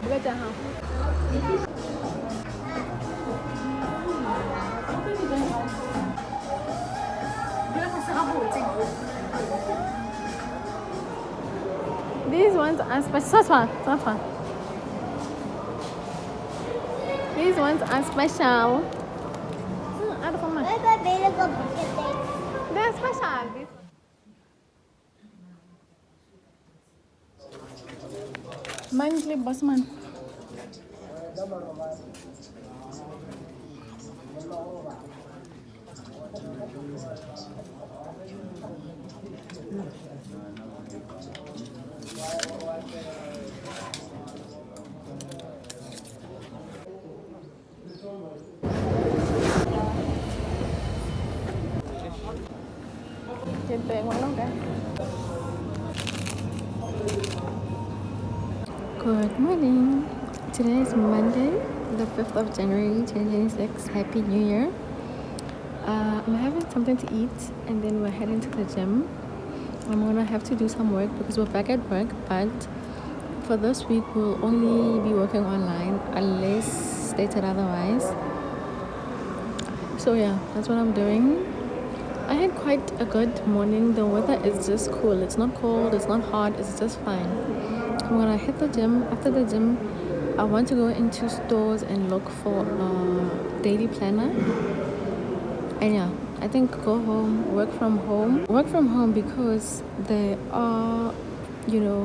These ones are special. These ones are special. They're special. Monthly boss man. Good morning. Today is Monday, the 5th of January 2026. Happy New Year. I'm having something to eat and then we're heading to the gym. I'm gonna have to do some work because we're back at work, but for this week we'll only be working online unless stated otherwise. So yeah, that's what I'm doing. I had quite a good morning. The weather is just cool. It's not cold, it's not hot, it's just fine. I'm gonna hit the gym. After the gym, I want to go into stores and look for a daily planner. And yeah, I think go home, work from home because there are,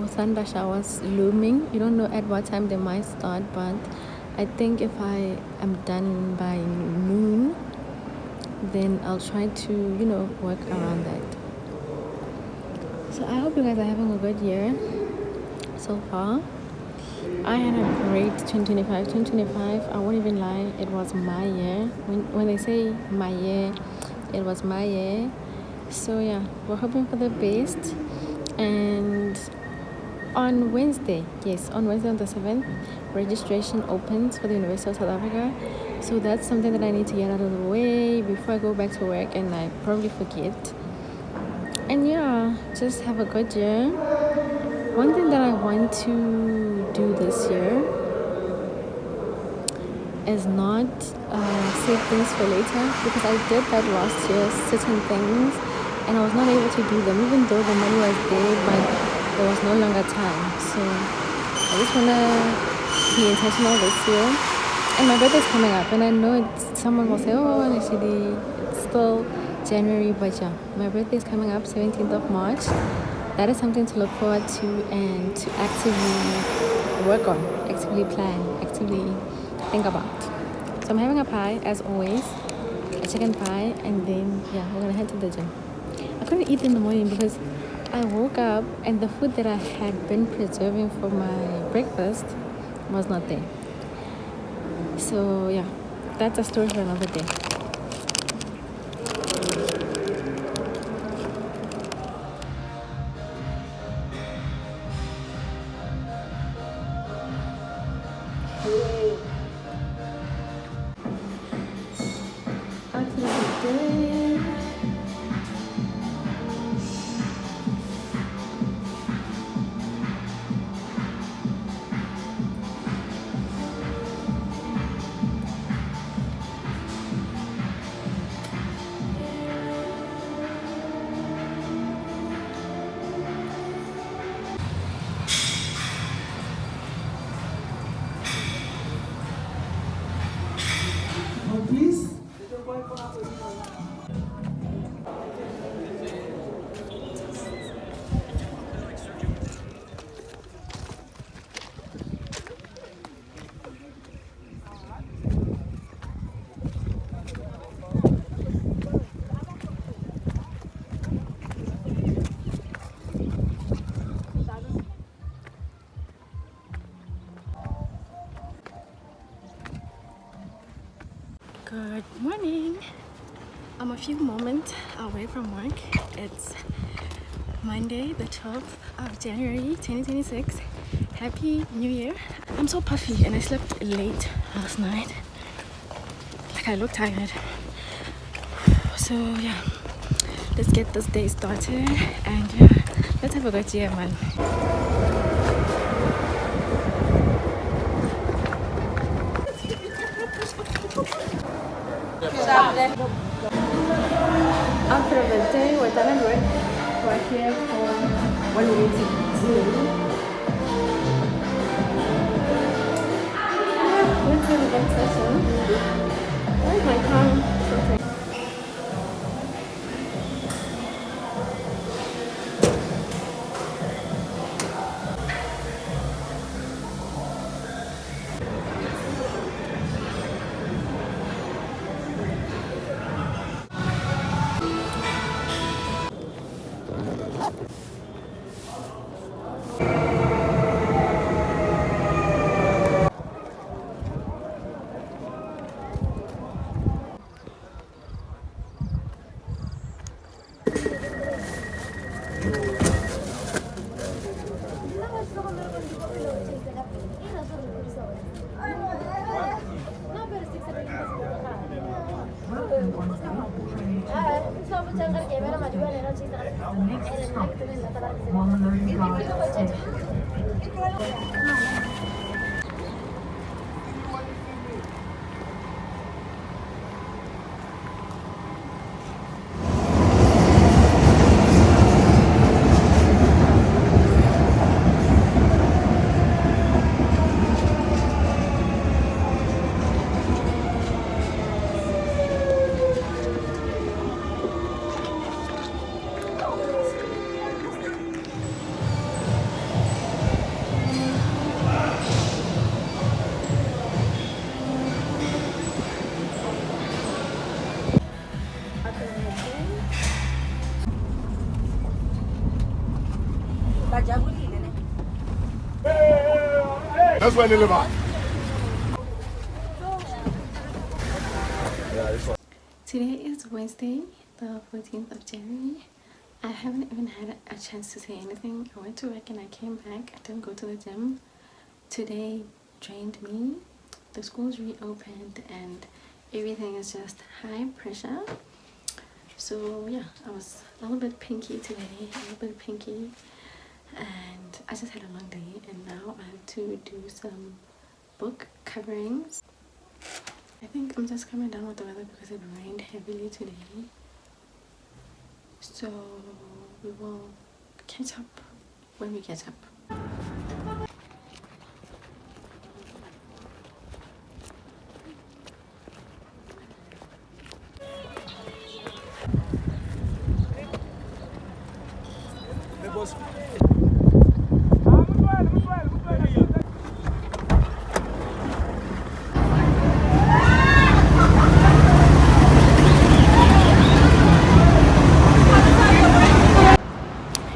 thunder showers looming. You don't know at what time they might start, but I think if I am done by noon, then I'll try to, work around that. So I hope you guys are having a good year so far. I had a great 2025. 2025, I won't even lie, it was my year. When they say my year, it was my year. So yeah, we're hoping for the best. And on Wednesday on the 7th, registration opens for the University of South Africa. So that's something that I need to get out of the way before I go back to work and I probably forget. And yeah, just have a good year. One thing that I want to do this year is not save things for later, because I did that last year, certain things, and I was not able to do them even though the money was there, but there was no longer time. So I just want to be intentional this year. And my birthday's coming up, and I know someone will say, oh, actually it's still January, but yeah, my birthday's coming up 17th of March. That is something to look forward to and to actively work on, actively plan, actively think about. So I'm having a pie, as always, a chicken pie, and then yeah, we're gonna head to the gym. I couldn't eat in the morning because I woke up and the food that I had been preserving for my breakfast was not there. So yeah, that's a story for another day. Please. Good morning. I'm a few moments away from work. It's Monday, the 12th of January 2026. Happy New Year. I'm so puffy and I slept late last night. Like, I look tired. So yeah, let's get this day started and yeah, let's have a good year, man. What do you need to do? Went to the vet session. Where's my tongue? That's where they live at. Today is Wednesday, the 14th of January. I haven't even had a chance to say anything. I went to work and I came back. I didn't go to the gym. Today drained me. The school's reopened and everything is just high pressure. So yeah, I was a little bit pinky today, and I just had a long day, and now I have to do some book coverings. I think I'm just coming down with the weather because it rained heavily today. So we will catch up when we catch up.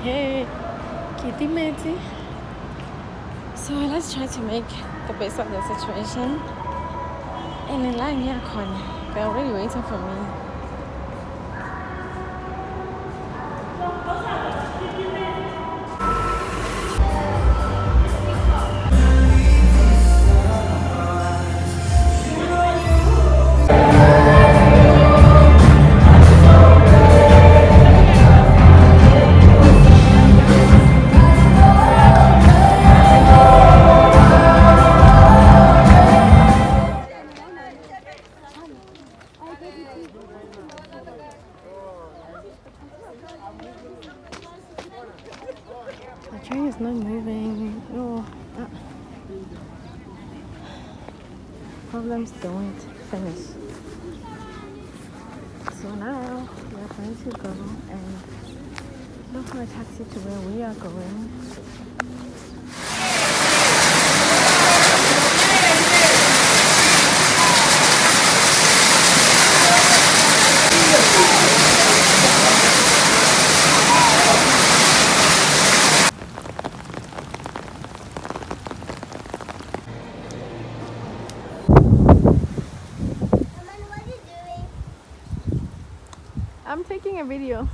Hey, kitty matey. So let's try to make the best of the situation. And in line here, they're already waiting for me. The train is not moving. No. Problems don't finish. So now we are going to go and look for a taxi to where we are going. I'm taking a video.